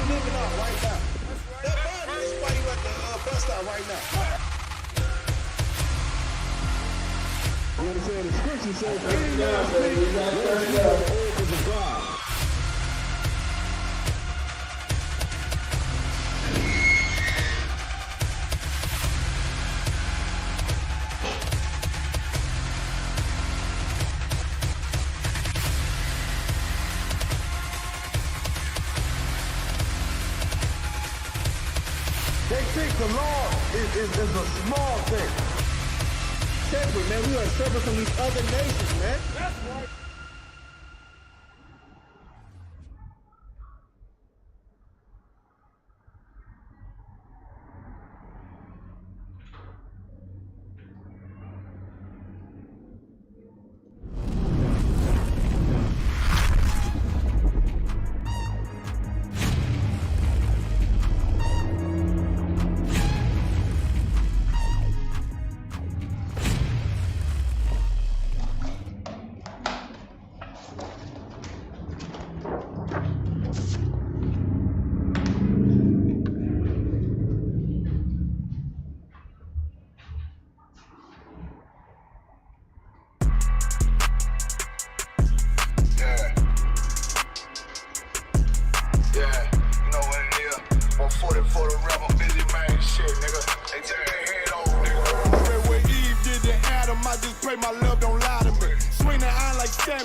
living out right now. That body is why you at the bus stop right now. You understand? The scripture says, "Any man's faith, let us be on the oracles of God." They think the law is a small thing. Separate, man. We are separate from these other nations, man. That's right.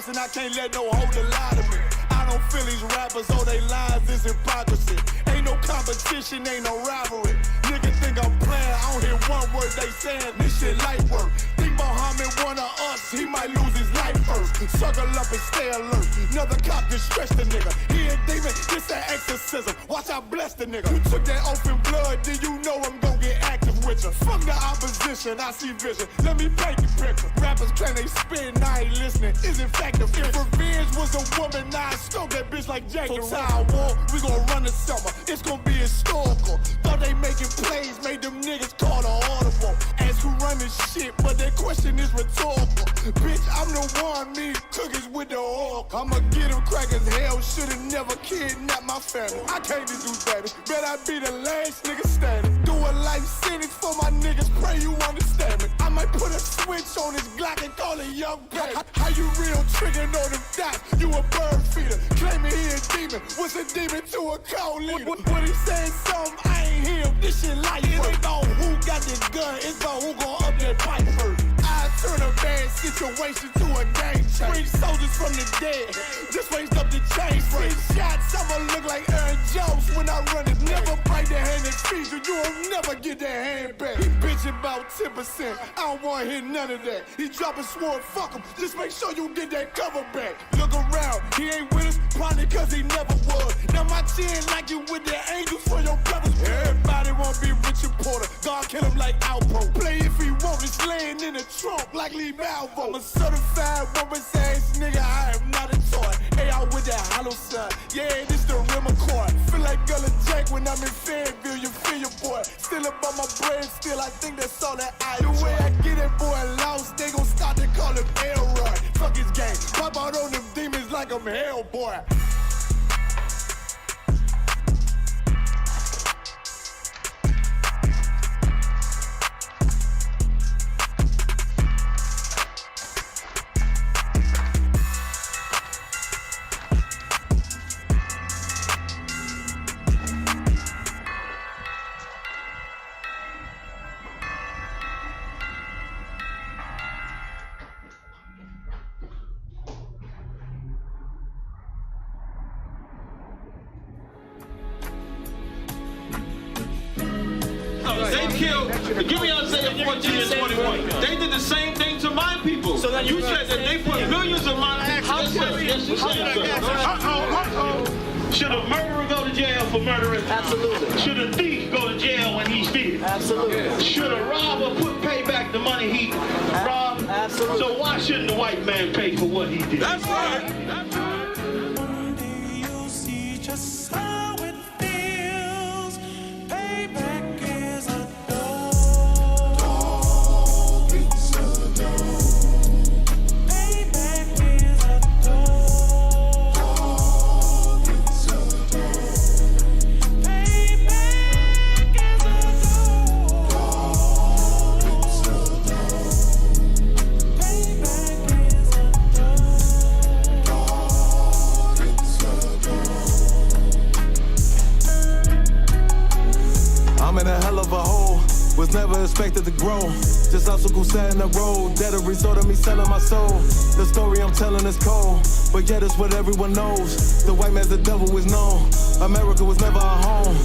And I can't let no holder lie to me. I don't feel these rappers, all they lies is hypocrisy. Ain't no competition, ain't no rivalry. Niggas think I'm playing, I don't hear one word they saying. This shit light work. Think Muhammad one of us, he might lose his life first. Suckle up and stay alert. Another cop just stretch the nigga. He a demon, this that exorcism. Watch I bless the nigga. You took that oath in blood, then you know I'm gon' get active with you. Fuck the opposition, I see vision. Let me paint the picture. Rappers claim they spin, I ain't listening. Is in fact the If revenge was a woman, now I stroke that bitch like Jake. So Tower War, we gon' run the summer. It's gon' be historical. Thought they making plays, made them niggas call the audible. Ask who run this shit, but that question is rhetorical. Bitch, I'm the one, me cookies with the oil. I'ma get them crackers, hell should've never kidnapped my family. I can't just do that. Bet I be the last nigga standing. Do a life sentence for my niggas, pray you understand me. I might put a switch on this Glock and call it young baby. How you real trigger know them dots? You a bird feeder, claiming he a demon. What's a demon to a cold leader? What he saying something, I ain't him. This shit light work. It ain't about who got this gun, it's about who gon' up that pipe first. I turn a bad situation to a game changer. Bring soldiers from the dead, just raised up the chain. Free shots, I'ma look like Aaron Jones when I run it. Never bite the hand and feed you, you won't never get that hand back. He bitchin' about 10%, I don't wanna hear none of that. He dropping sword, fuck him, just make sure you get that cover back. Look around, he ain't with us, probably cause he never was. Now my chin like you with the angels for your brothers. Everybody wanna be Richard Porter, God kill him like Alpo. Play if he want, it's laying in the trunk like Lee Malvo. I'm a certified woman's ass nigga, I am not a toy. Hey, out with that hollow side, yeah, this the rim accord. Feel like Gullah Jack when I'm in Fayetteville, you feel your boy. Still about my brain, still I think that's all that I do. The way I get it, boy, lost, they gon' start to call him Elroy. Fuck his game, pop out on them demons like I'm Hellboy. Give me Isaiah 14 and 21. They did the same thing to my people. So then you said that they put millions of my houses. Yes, you said so. Should a murderer go to jail for murdering? Absolutely. Should a thief go to jail when he steals? Absolutely. Should a robber pay back the money he robbed? Absolutely. So why shouldn't the white man pay for what he did? That's right. That's right. One day you'll see just how it feels. Payback is a Was never expected to grow. Just also go sat in the road. That a result of me selling my soul. The story I'm telling is cold, but yet it's what everyone knows. The white man's the devil is known. America was never our home.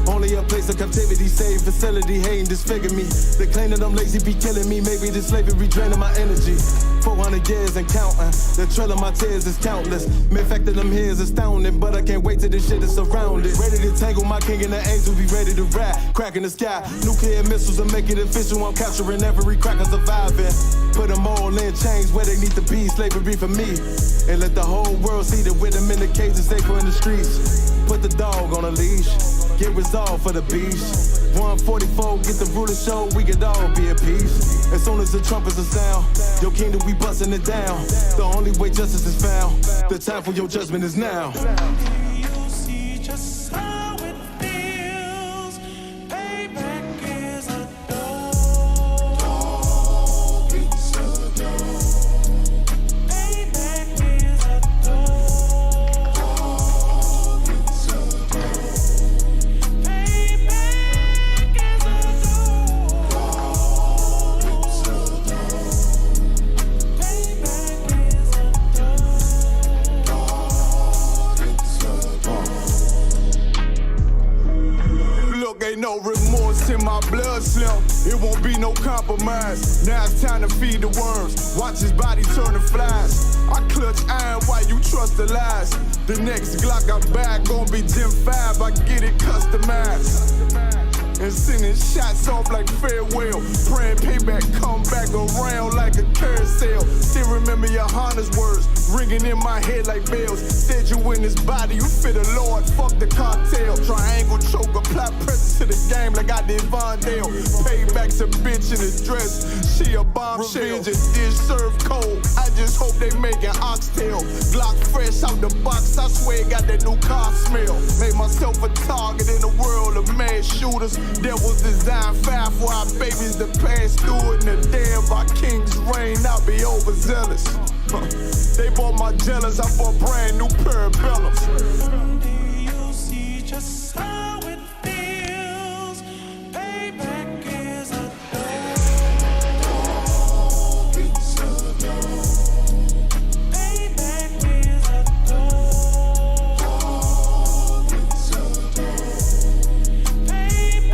Only a place of captivity, safe facility, hating disfigure me. They claim that I'm lazy, be killing me. Maybe this slavery draining my energy. 400 years and counting. The trail of my tears is countless. Main fact that I'm here is astounding, but I can't wait till this shit is surrounded. Ready to tangle my king and the angel, be ready to rap. Crack in the sky, nuclear missiles and make it official. I'm capturing every cracker surviving. Put them all in chains where they need to be. Slavery for me. And let the whole world see that with them in the cages, safer in the streets. Put the dog on a leash. Get resolved for the beast. 144, get the ruler show, we could all be at peace. As soon as the trumpets are sound, your kingdom, we busting it down. The only way justice is found, the time for your judgment is now. You see just how it feels. Payback is a dog. It's a dog. Payback is a dog. It's a dog. Payback is a dog. It's a dog. Payback is a Look, ain't no remorse in my blood slim. It won't be no compromise. Now it's time to feed the worms. Watch his body turn to flies. I clutch iron while you trust the lies. The next Glock I buy gon' be Gen 5. I get it customized. And sending shots off like farewell. Praying payback come back around like a carousel. Still remember your Honda's words ringing in my head like bells. Said you in this body, you fit a Lord, fuck the cartel. Triangle choke, apply pressure to the game like I did Vondale. Payback's a bitch in a dress, she a bombshell. Revenge is dish served cold, I just hope they making oxtail. Glock fresh out the box, I swear it got that new car smell. Made myself a target in a world of mad shooters. That was designed fire for our babies to pass through it. And the day of our king's reign, I'll be overzealous. They bought my jealous, I bought brand new parabellums. You see just how it feels. Payback is a dog. It's a dog. Payback is a dog. It's a dog. Payback is a dog. It's a dog. Payback is a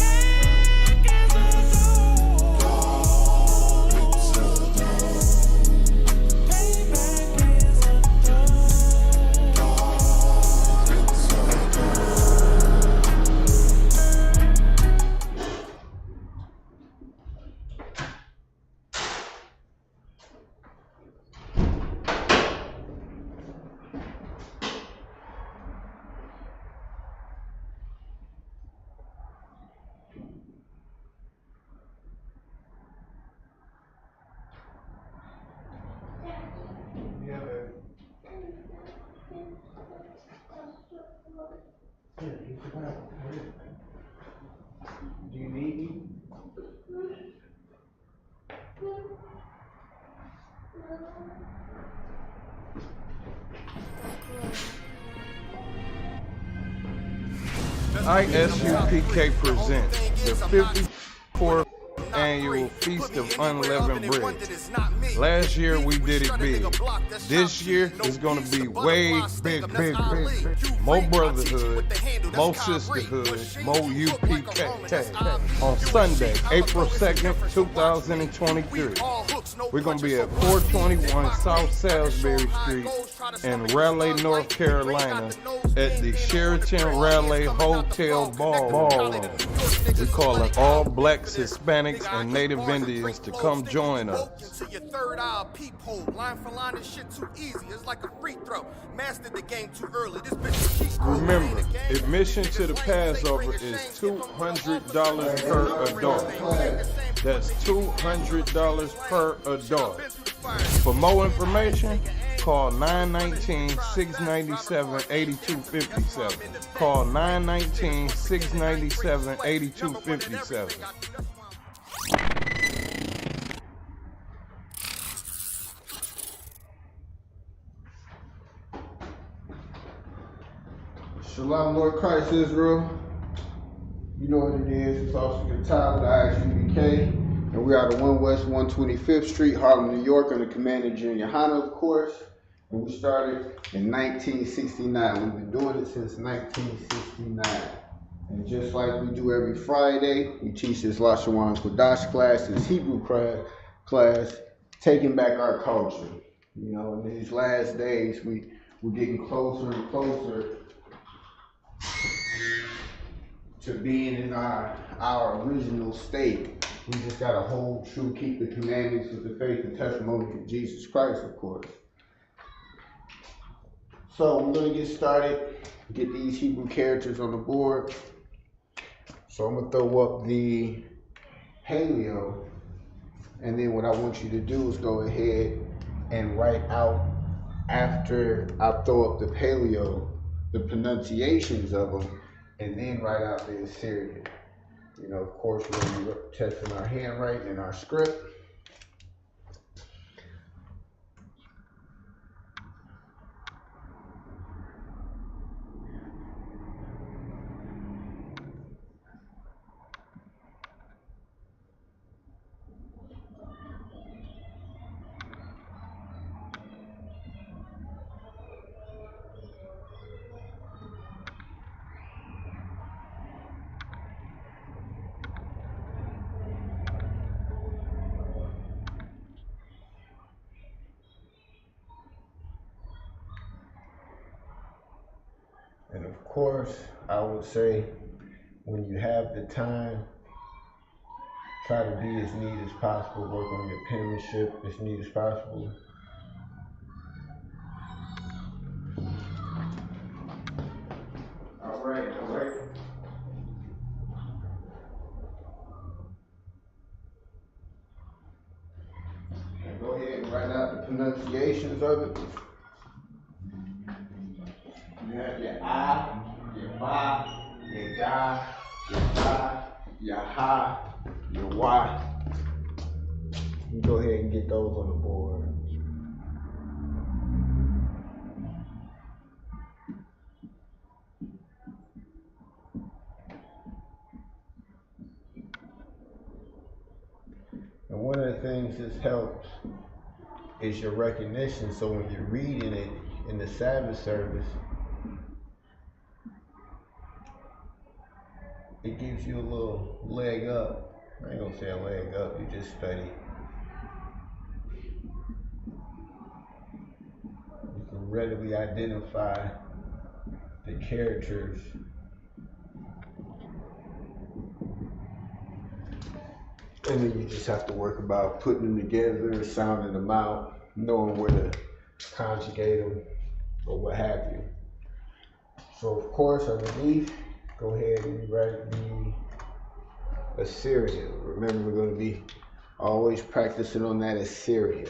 Do you need me? ISUPK presents the 54th annual Feast of Unleavened Bread. Last year we did it big. This year is going to be way big. More brotherhood, more sisterhood, more UPK. On Sunday, April 2nd, 2023, we're going to be at 421 South Salisbury Street in Raleigh, North Carolina at the Sheraton Raleigh Hotel Ballroom. We call it all blacks, Hispanics, and Native Indians to come join us. To your third eye, peephole, line for line, this shit too easy. It's like a free throw. Mastered the game too early. This bitch is cheat code. Remember, admission to the Passover is $200 per adult. That's $200 per adult. For more information, call 919-697-8257. Call 919-697-8257. Shalom, Lord Christ, Israel. You know what it is. It's also the top of the ISUPK. And we are the 1 West 125th Street, Harlem, New York, under Commander Junior Hanna, of course. And we started in 1969. We've been doing it since 1969. And just like we do every Friday, we teach this LaShawan Qadash class, this Hebrew class, taking back our culture. You know, in these last days, we're getting closer and closer to being in our original state. We just gotta hold true, keep the commandments of the faith and testimony of Jesus Christ, of course. So we're gonna get started, get these Hebrew characters on the board. So I'm gonna throw up the paleo, and then what I want you to do is go ahead and write out, after I throw up the paleo, the pronunciations of them, and then write out the Assyrian. You know, of course, we're gonna be testing our handwriting and our script. And of course, I would say, when you have the time, try to be as neat as possible, work on your penmanship as neat as possible. All right. And go ahead and write out the pronunciations of it. You have your I, your ba, your da, your ta, your ha, your wa. You go ahead and get those on the board. And one of the things this helps is your recognition. So when you're reading it in the Sabbath service, it gives you a little leg up. I ain't gonna say a leg up, you just study. You can readily identify the characters. And then you just have to work about putting them together, sounding them out, knowing where to conjugate them, or what have you. So of course, underneath, go ahead and write the Assyrian. Remember, we're going to be always practicing on that Assyrian.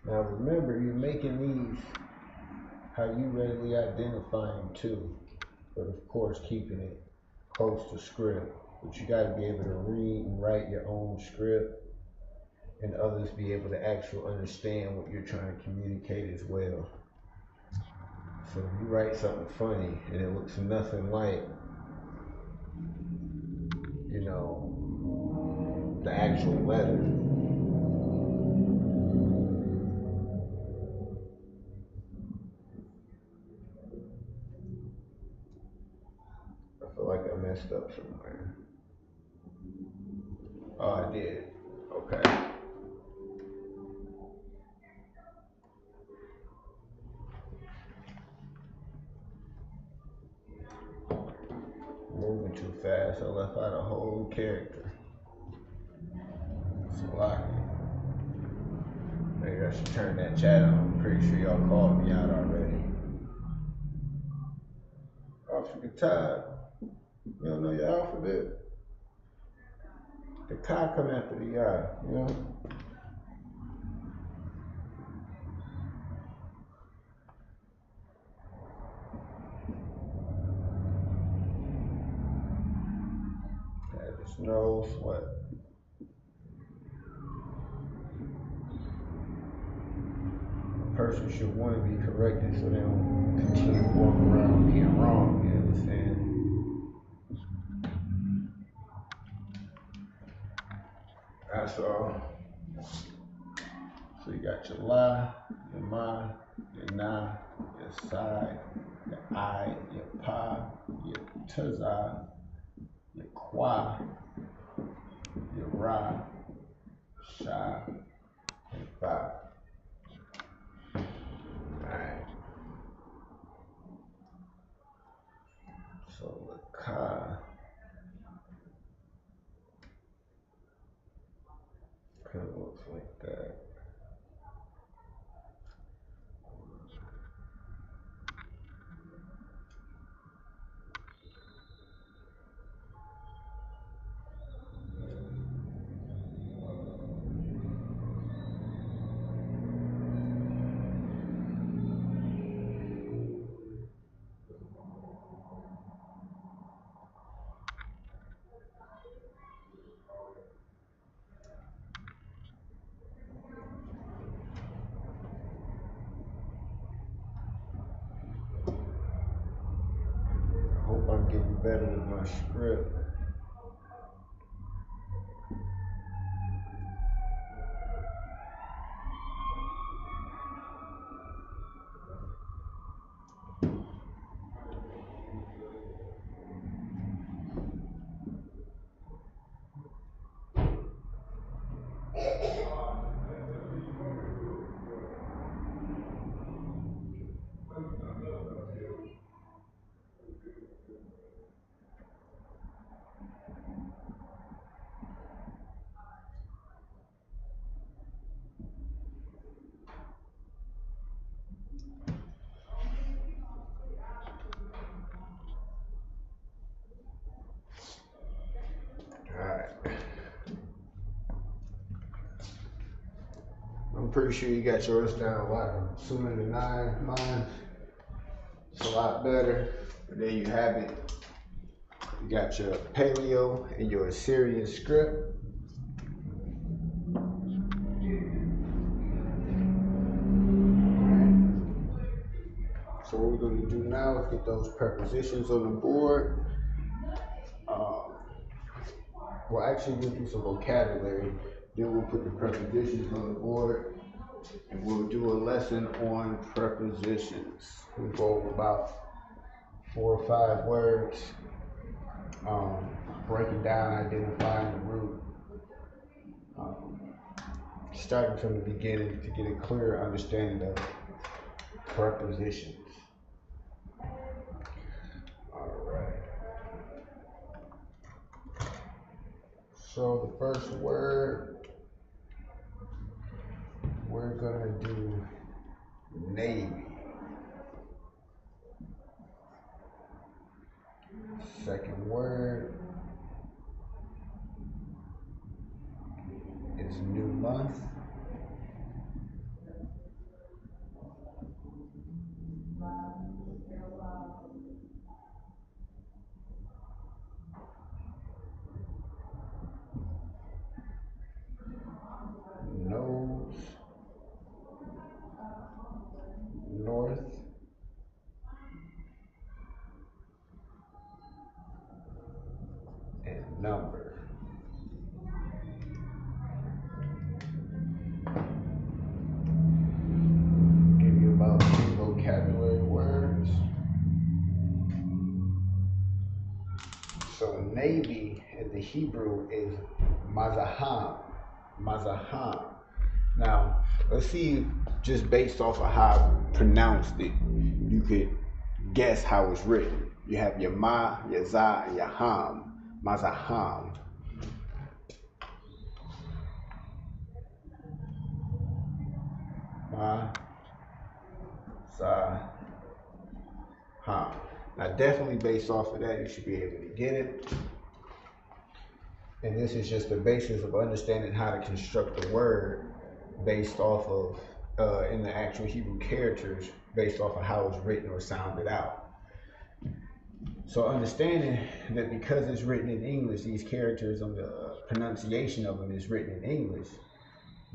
Now remember, you're making these how you readily identify them too, but of course keeping it close to script. But you got to be able to read and write your own script, and others be able to actually understand what you're trying to communicate as well. So if you write something funny and it looks nothing like, you know, the actual letter, feel like I messed up somewhere. Oh, I did. Okay. Moving too fast. I left out a whole character. It's a lot. Maybe I should turn that chat on. I'm pretty sure y'all called me out already. Qadash. You don't know your alphabet? The Ka come after the Ya, you know? Qadash knows what. A person should want to be corrected so they don't continue to walk around being wrong, you understand? That's all. So you got your La, your Ma, your Na, your Sai, your I, your Pa, your Taza, your Kwa, your Ra, Sha, and Fa. Alright. So the Ka kind of looks like that. I hope I'm getting better with my script. Alright. I'm pretty sure you got yours down a lot sooner than mine. It's a lot better. But there you have it. You got your Paleo and your Assyrian script. So what we're going to do now is get those prepositions on the board. Well, actually, we'll do some vocabulary. Then we'll put the prepositions on the board, and we'll do a lesson on prepositions. We'll go over about 4 or 5 words, breaking down, identifying the root, starting from the beginning to get a clear understanding of prepositions. All right. So the first word, we're gonna do Navy. Second word is new month. Nose, north, and number. Give you about 2 vocabulary words. So Navy in the Hebrew is mazaham. Mazaham. Now, let's see, just based off of how I pronounced it, you could guess how it's written. You have your ma, your za, and your ham. Mazaham. Ma, za, ham. Now, definitely based off of that, you should be able to get it. And this is just the basis of understanding how to construct a word based off of, in the actual Hebrew characters, based off of how it's written or sounded out. So understanding that because it's written in English, these characters on the pronunciation of them is written in English,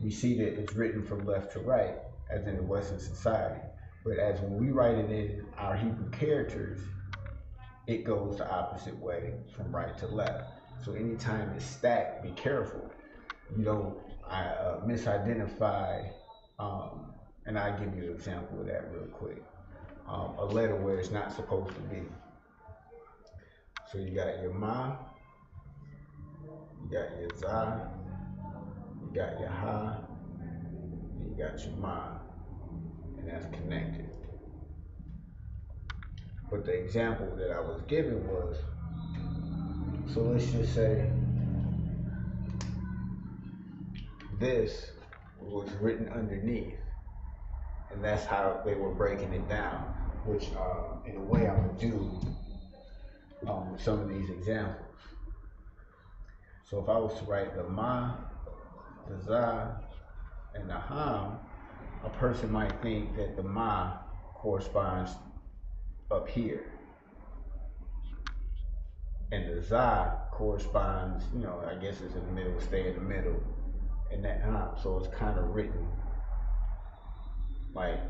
we see that it's written from left to right, as in the Western society. But as when we write it in our Hebrew characters, it goes the opposite way, from right to left. So anytime it's stacked, be careful. You don't misidentify, and I'll give you an example of that real quick. A letter where it's not supposed to be. So you got your ma, you got your za, you got your ha, and you got your ma, and that's connected. But the example that I was given was, so let's just say this was written underneath, and that's how they were breaking it down, which in a way I'm gonna do some of these examples. So if I was to write the ma, the za, and the ham, a person might think that the ma corresponds up here, and the za corresponds, I guess it's in the middle, stay in the middle, and that ham. So it's kind of written like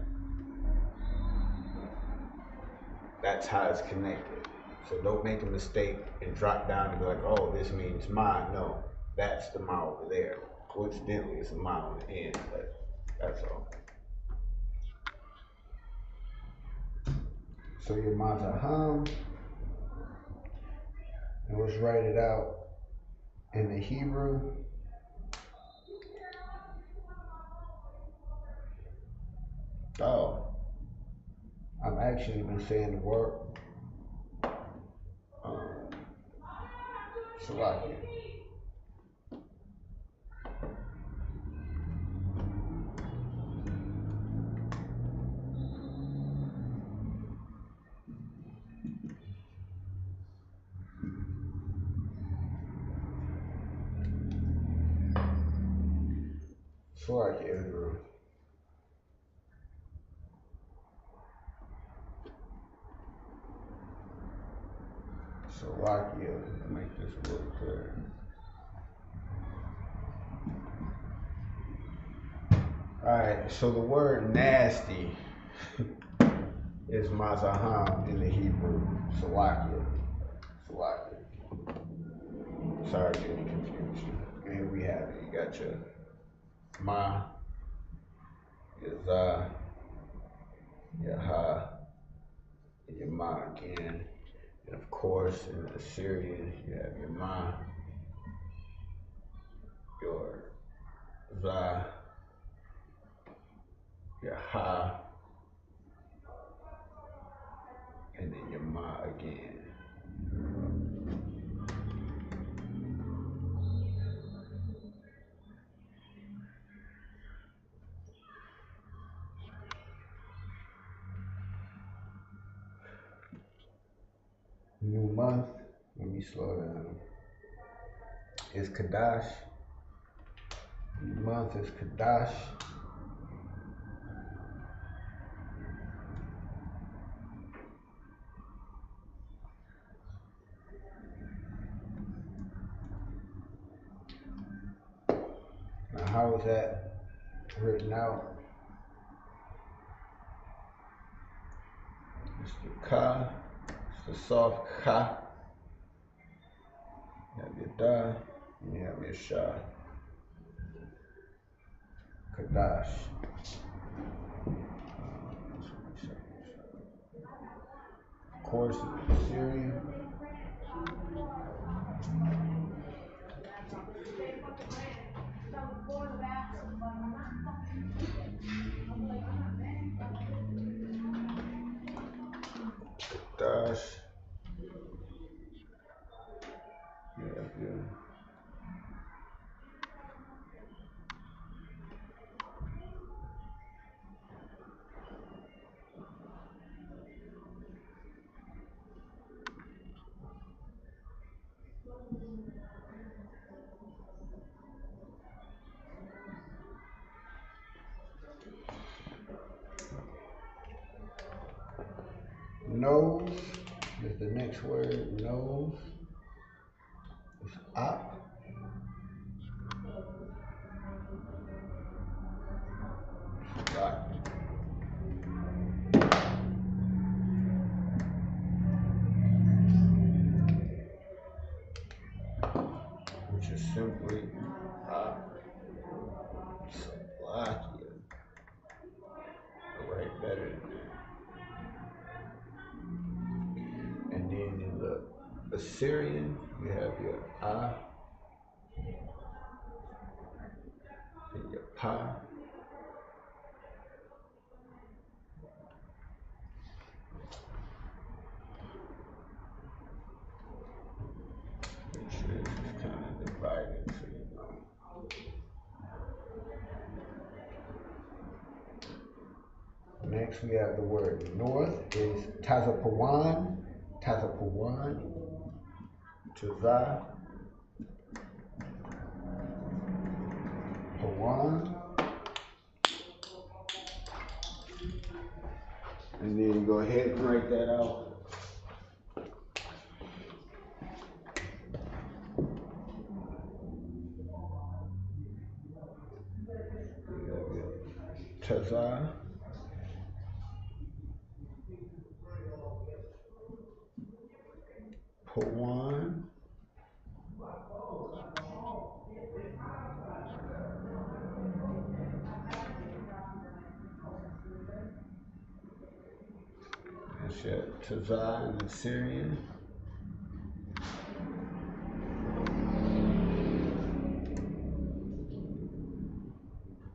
that's how it's connected. So don't make a mistake and drop down and be like, oh, this means ma. No, that's the ma over there. Coincidentally, it's a ma on the end, but that's all. So your mazaham, and let's write it out in the Hebrew. Oh, I've actually been saying the word Salakia. Salakia, Andrew. Salakia, to make this a little clearer. Alright, so the word nasty is mazaham in the Hebrew. Salakia. Salakia. Sorry to any confusion. And here we have it. You got your ma, your za, your ha, and your ma again. And of course, in the Assyrian, you have your ma, your za, your ha, and then your ma again. New month, let me slow down, is Qadash. New month is Qadash. Now how is that written out? It's the ka. The soft ka, you have your da, and you have your sha. Qadash. Of course, in Syrian, your nose is the next word. Nose is up. Stop. Which is simply Slovakia. Right, better than that. And then in the Assyrian, you have your and your Pa. Which is kind of divided, so you know. Next, we have the word north is Tazapawan, Taza, Pawan. And then go ahead and write that out. You have your Taza. Pawan. That's your Taza in the Syrian.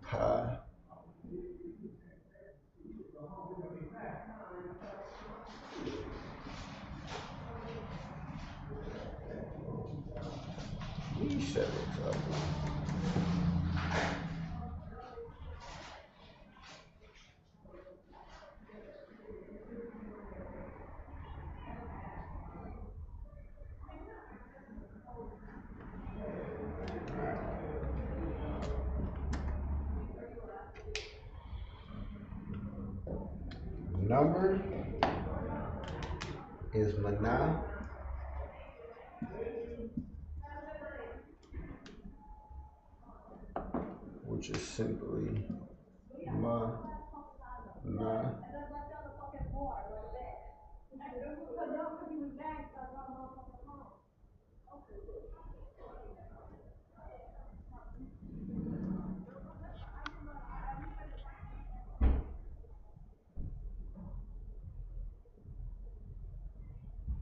Pa. You set it up. Number is Mana. Which is simply Ma, Na.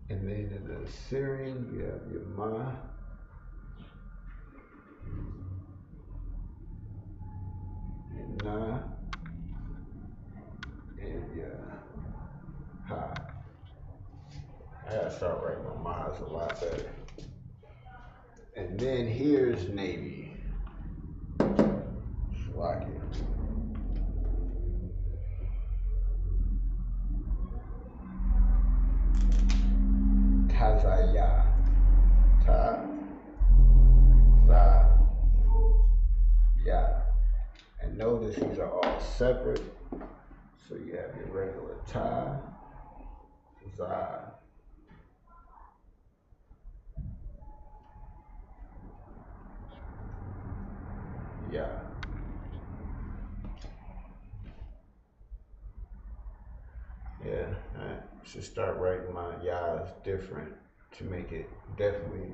And then in the Syrian, you have your Ma, your Na, and your Ha. I gotta start writing my Ma's a lot better. And then here's Navy. Slovakia. Tazaya. Ta-za-ya. And notice these are all separate. So you have your regular ta, za. Ya. Yeah, I should start writing my yas different to make it definitely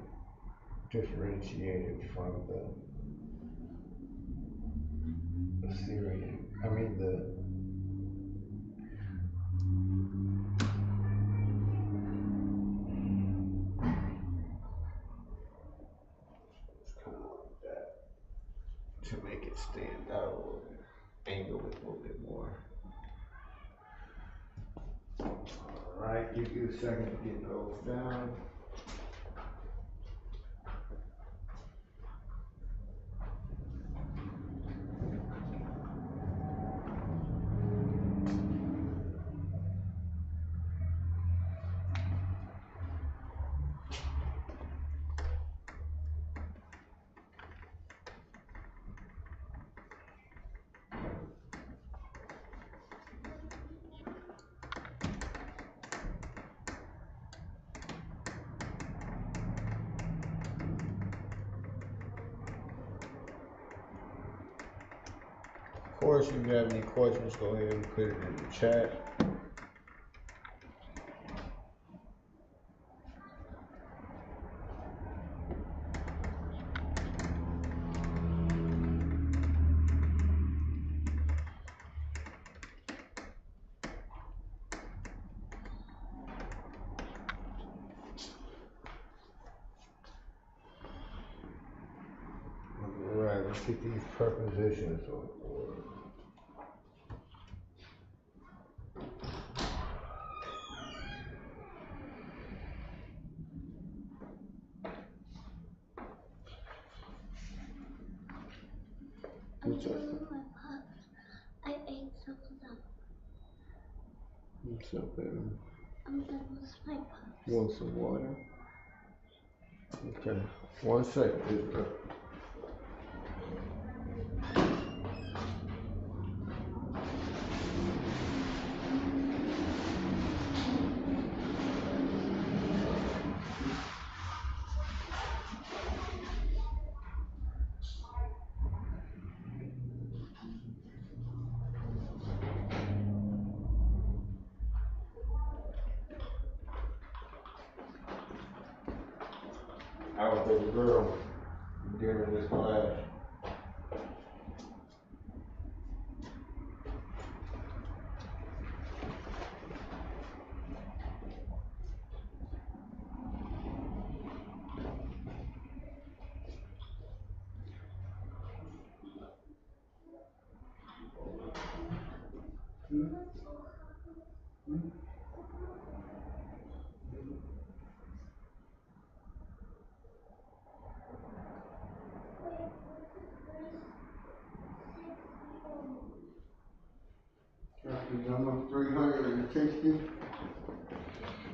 differentiated from the Assyrian. I mean the it's kind of like that to make it stand out a little bit, angle it a little bit more. All right, give you a second to get those down. course, if you have any questions, go ahead and put it in the chat. Alright, let's get these prepositions on board. I ate some of them. What's up, baby? I'm done with my pups. You want some water? Okay. 1 second, Israel. Our baby girl during this class. Number 360.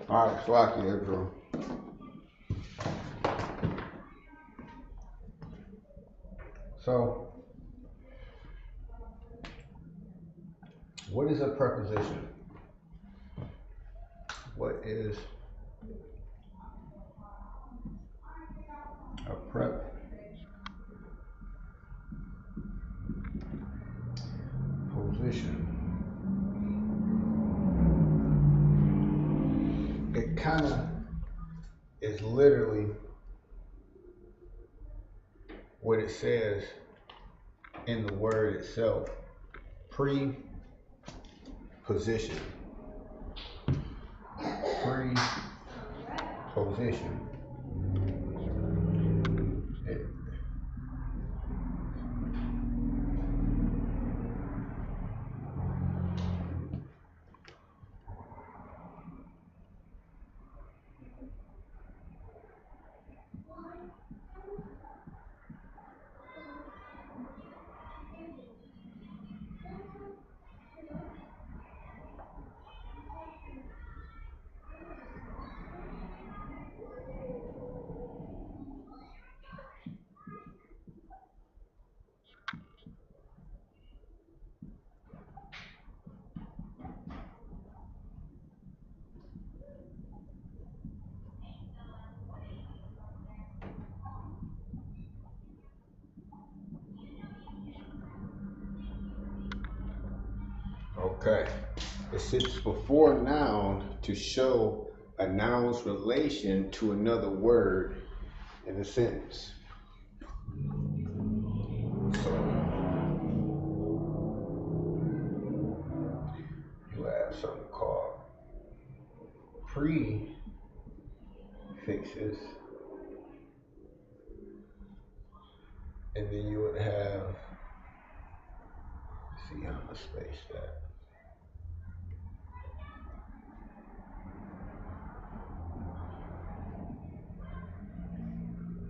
Alright, Slocky, Israel. So, what is a preposition? What is a preposition? It kind of is literally what it says in the word itself. Preposition. Preposition. Okay. It sits before a noun to show a noun's relation to another word in a sentence. So you have something called prefixes, and then you would have, let's see how much space that.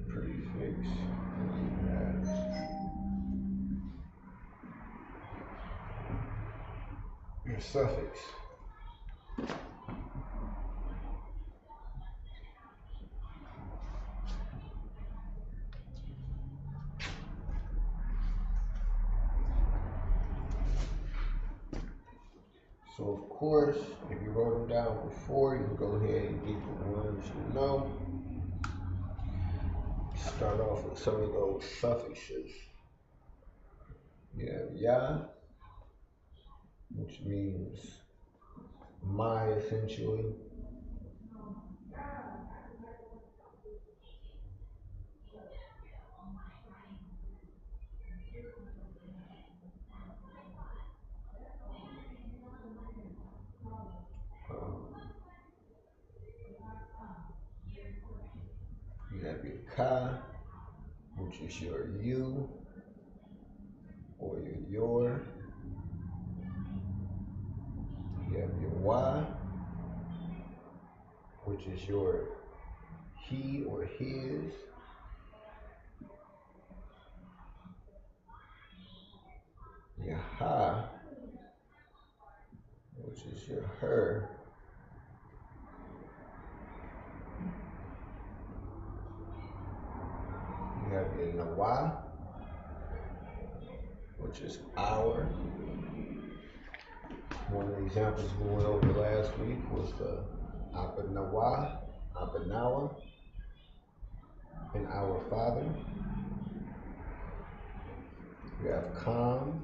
Prefix, and your suffix. So of course, if you wrote them down before, you can go ahead and get the ones you know. Start off with some of those suffixes. You have ya, which means my essentially. You have your Ka, which is your you or your. You have your Y, which is your he or his. Your Ha, which is your her. You have your Nawa, which is our. One of the examples we went over last week was the Abanawa, Abanawa, and our Father. We have Kam,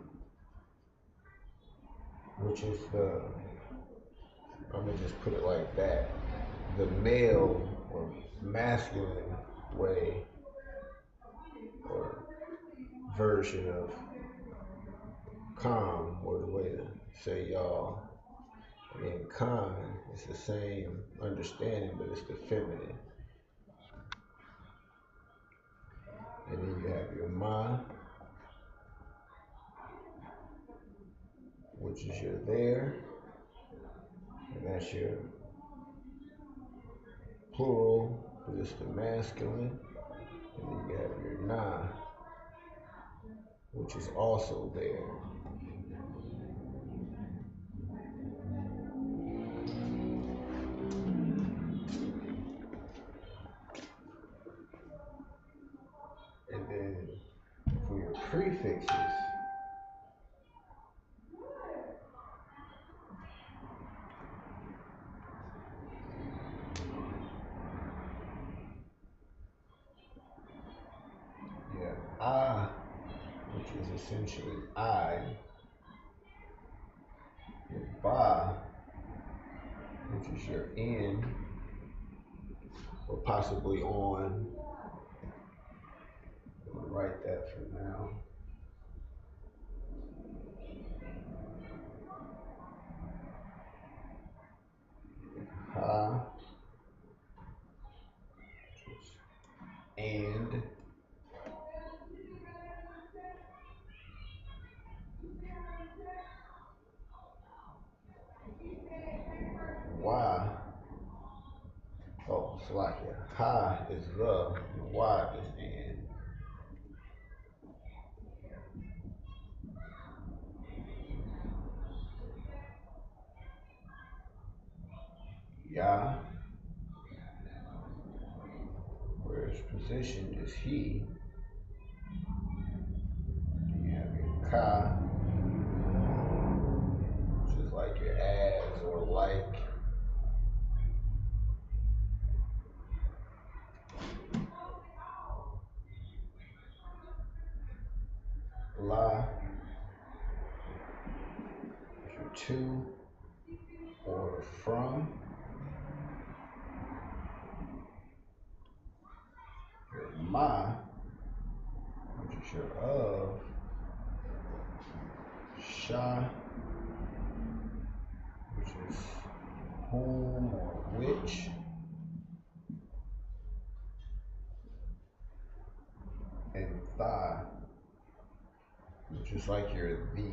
which is the, I'm gonna just put it like that, the male or masculine way or version of Kam, or the way to say y'all. And then Khan is the same understanding, but it's the feminine. And then you have your Ma, which is your there, and that's your plural, but it's the masculine. And then you have your Na, which is also there. And then for your prefixes, you have Ah, which is essentially I. Your Ba, which is your in, or possibly on. I'm gonna write that for now. Ha, and. Y. Oh, Salakia. Ha is the, and Y is and. Ya, where its position is he. You have your Ka, which is like your as or like. La, your to or from. Your Ma, which is your of. Sha, which is whom or which. And Tha, which is like your the,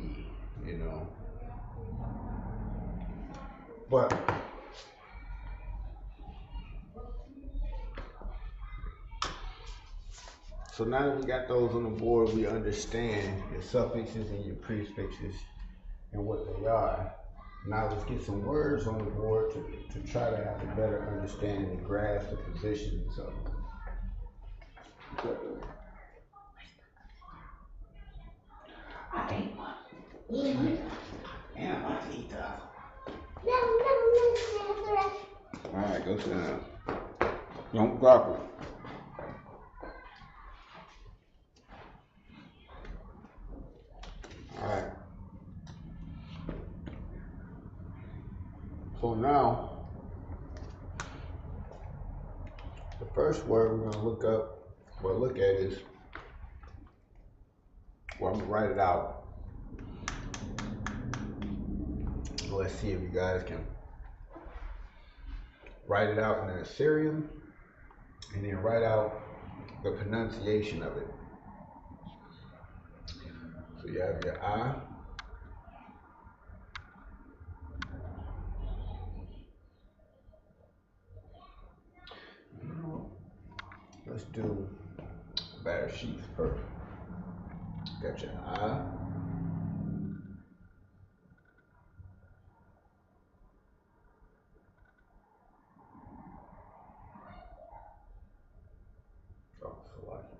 you know. But so now that we got those on the board, we understand your suffixes and your prefixes and what they are. Now let's get some words on the board to try to have a better understanding and grasp the positions of them. I ate one. And I'm about to eat the other one. All right, go sit down. Don't drop it. All right. first word we're gonna look at is, well, I'm gonna write it out. Let's see if you guys can write it out in the Assyrian and then write out the pronunciation of it. So you have your I. Let's do batter sheets first. Got your I. Oh, so lucky.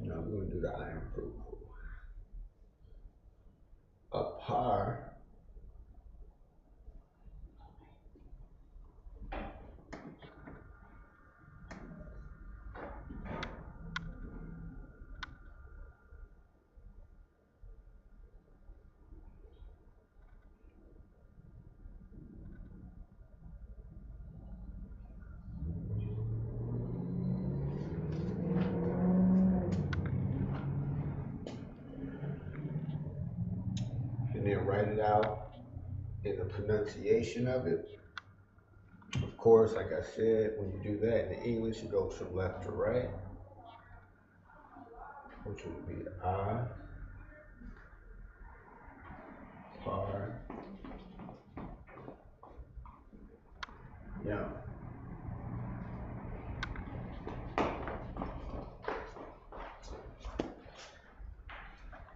Now we're going to do the I am fruitful. A par. And then write it out in the pronunciation of it. Of course, like I said, when you do that in English, it goes from left to right, which would be I, par, yum.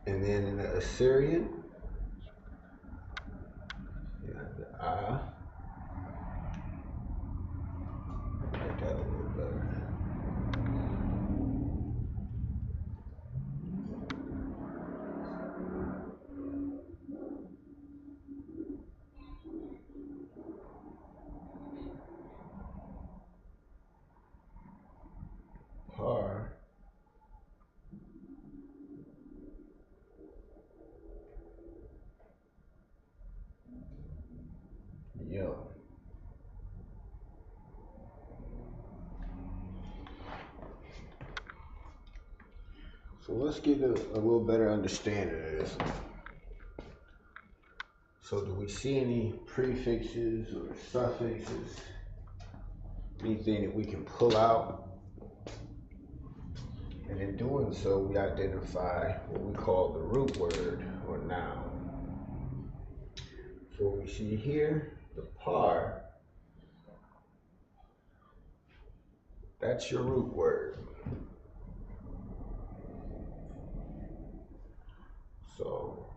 And then in the Assyrian, you have the I. Make that a little better. Par. Yum. So let's get a little better understanding of this. So do we see any prefixes or suffixes? Anything that we can pull out? And in doing so, we identify what we call the root word or noun. So we see here, the par, that's your root word. So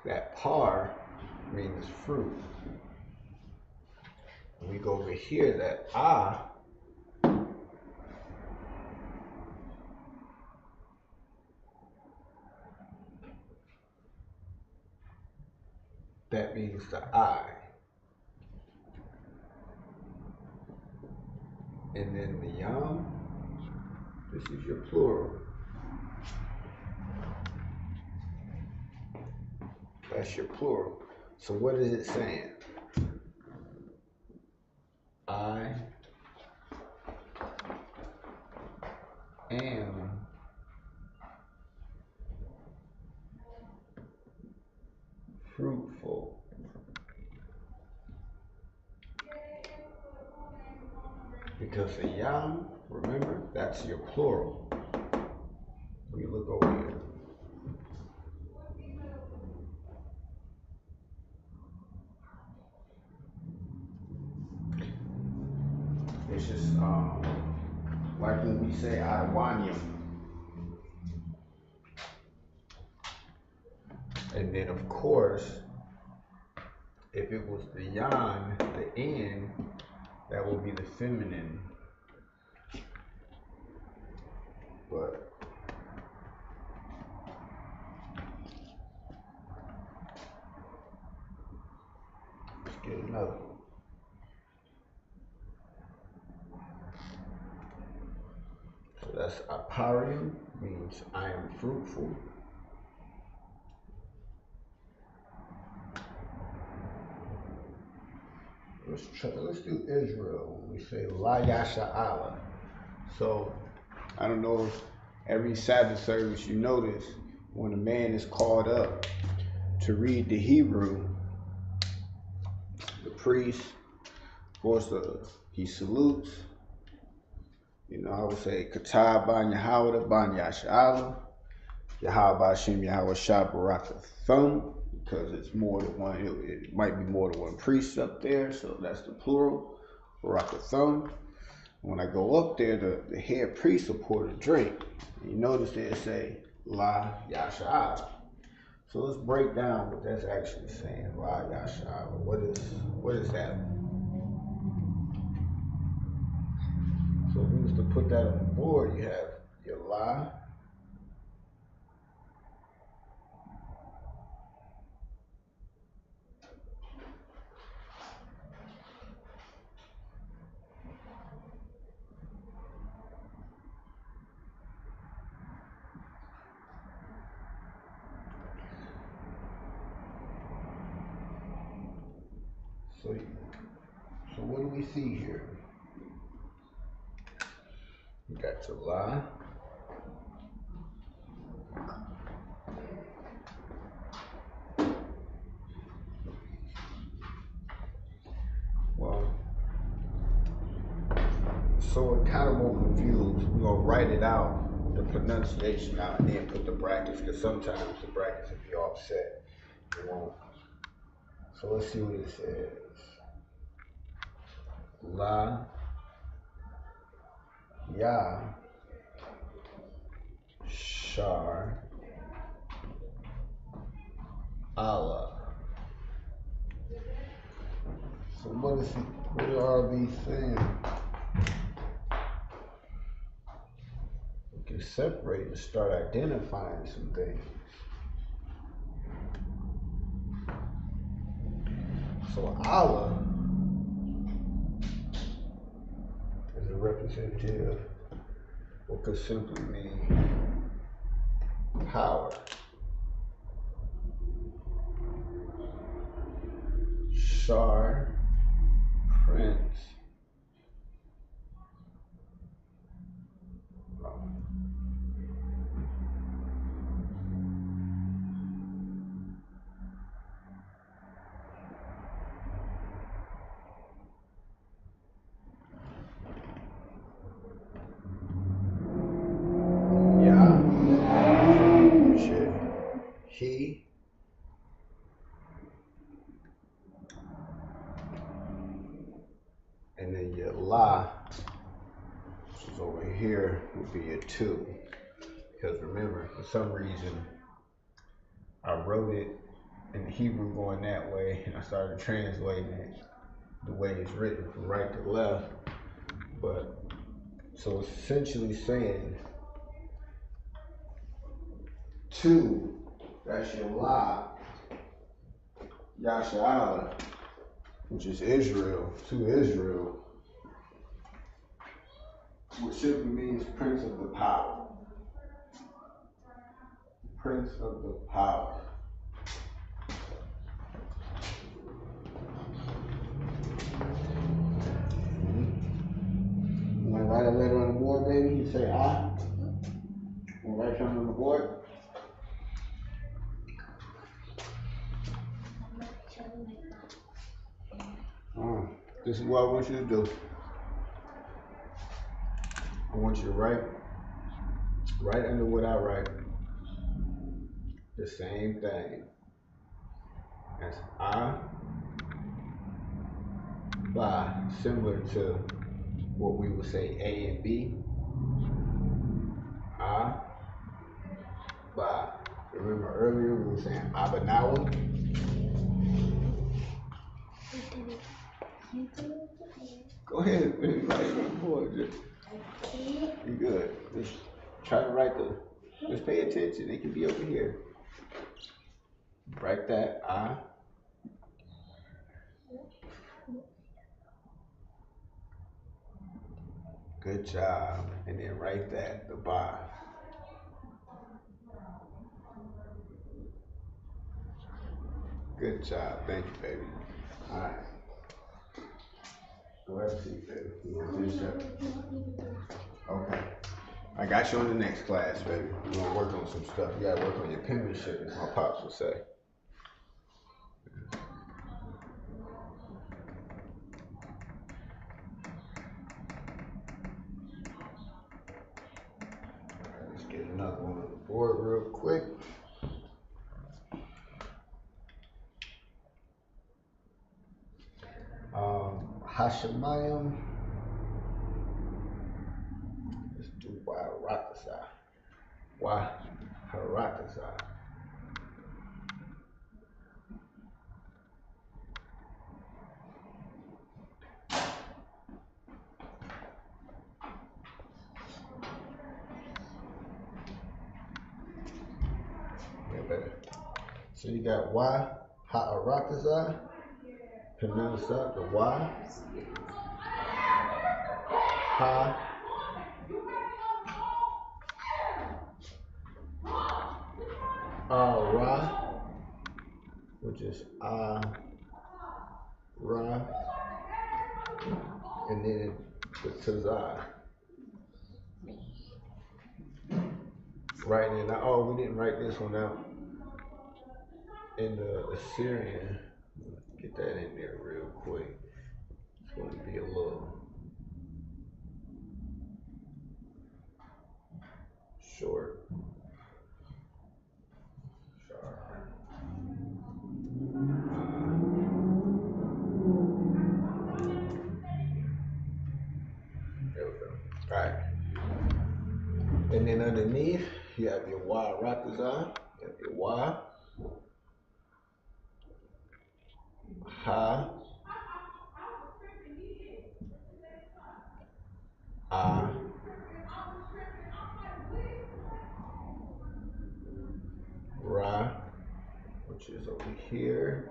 that par means fruit. When we go over here, that ah, that means the I. And then the yam, this is your plural. That's your plural. So what is it saying? I am fruitful. Because the yam, remember, that's your plural. When you look over here. It's just like when we say Adawanium. And then of course, if it was the yan, the n, that would be the feminine. But let's get another one. So that's That's aparium, means I am fruitful. Let's do Israel when we say La Yasha'ala. So I don't know if every Sabbath service you notice when a man is called up to read the Hebrew, the priest, of course, he salutes. You know, I would say Katab Ban Yahawah Ban Yasha'ala, Yahweh Hashem Yahweh Shah Baraka Thumb, because it's more than one, it might be more than one priest up there, so that's the plural, Baraka Thumb. When I go up there, the head priest will pour the drink. You notice they say La Yasha'ala. So let's break down what that's actually saying. La Yasha'ala. What is that? So if we was to put that on the board, you have your La. So what do we see here? We got July. Well, so it kind of more confused. We're gonna write it out, the pronunciation out, and then put the brackets, because sometimes the brackets will be offset. It won't. So let's see what it says. La Ya Shar Allah. So what are these saying? We can separate and start identifying some things. So Allah is a representative, or could simply mean power. Shar, prince. He, and then your La, which is over here, would be a 2. Because remember, for some reason, I wrote it in the Hebrew going that way, and I started translating it the way it's written from right to left. But, so it's essentially saying 2, that's your La, Yasha'ala, which is Israel, to Israel, which simply means Prince of the Power. Prince of the Power. You want to write a letter on the board, baby? You say I. You want to write something on the board? This is what I want you to do. I want you to write right under what I write, the same thing. That's I, Ba, similar to what we would say A and B. I, Ba. Remember earlier we were saying Abanawa? Go ahead, baby. Write it on the board. You good. Just try to write just pay attention. It can be over here. Write that I. Good job. And then write that, the ba. Good job. Thank you, baby. All right. Go ahead and see, baby. You want to finish up? Okay. I got you on the next class, baby. We're going to work on some stuff. You got to work on your penmanship, as my pops would say. Let's get another one on the board real quick. Hashemayim. Let's do Waharatasa. Waharatasa. So you got Y, Ha'aratazah, pronounce out the Y, Ha, Ra, which is Ra, and then the Tazah. Right in, oh, we didn't write this one out. In the Assyrian, get that in there real quick. It's going to be a little short. There we go. All right. And then underneath, you have your Y Ratazah, you have your Y. Ha, Ah, Ra, which is over here,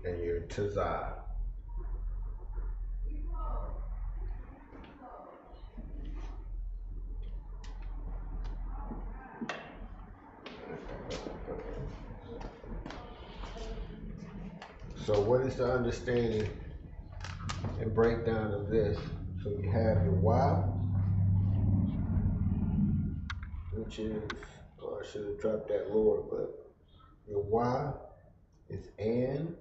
and your Tazah. So what is the understanding and breakdown of this? So you have your Y, which is, oh, I should have dropped that lower, but your Y is and,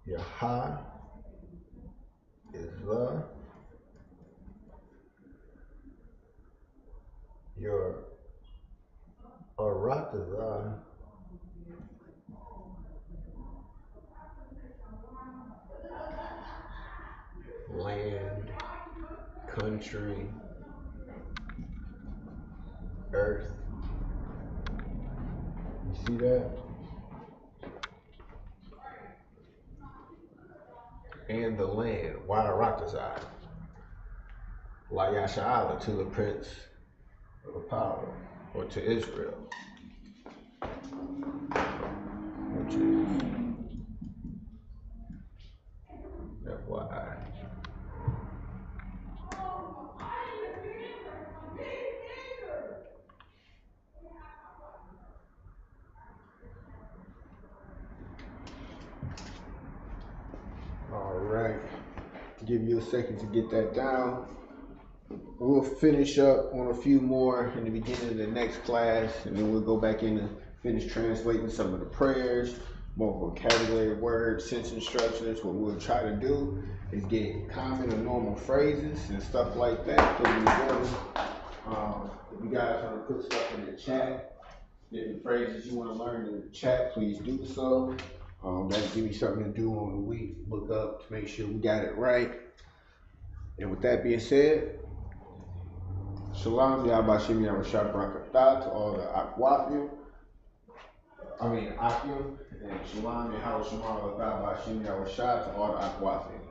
your Ha is the, your Aratazah land, country, earth. You see that? And the land, Waharatazah. La Yasha'ala, to the prince of the power, or to Israel. Which is FYI. All right, give you a second to get that down. We'll finish up on a few more in the beginning of the next class, and then we'll go back in and finish translating some of the prayers, more vocabulary words, sense instructions. What we'll try to do is get common or normal phrases and stuff like that, put them together. If you guys want to put stuff in the chat, different phrases you want to learn in the chat, please do so. That'll give me something to do on the week, look up to make sure we got it right. And with that being said, Shalom, Yahbashim Yahushua Barakatah to all the Akwafim. Akim, and Shalom, Yahushua Barakatah to all the Akwafim.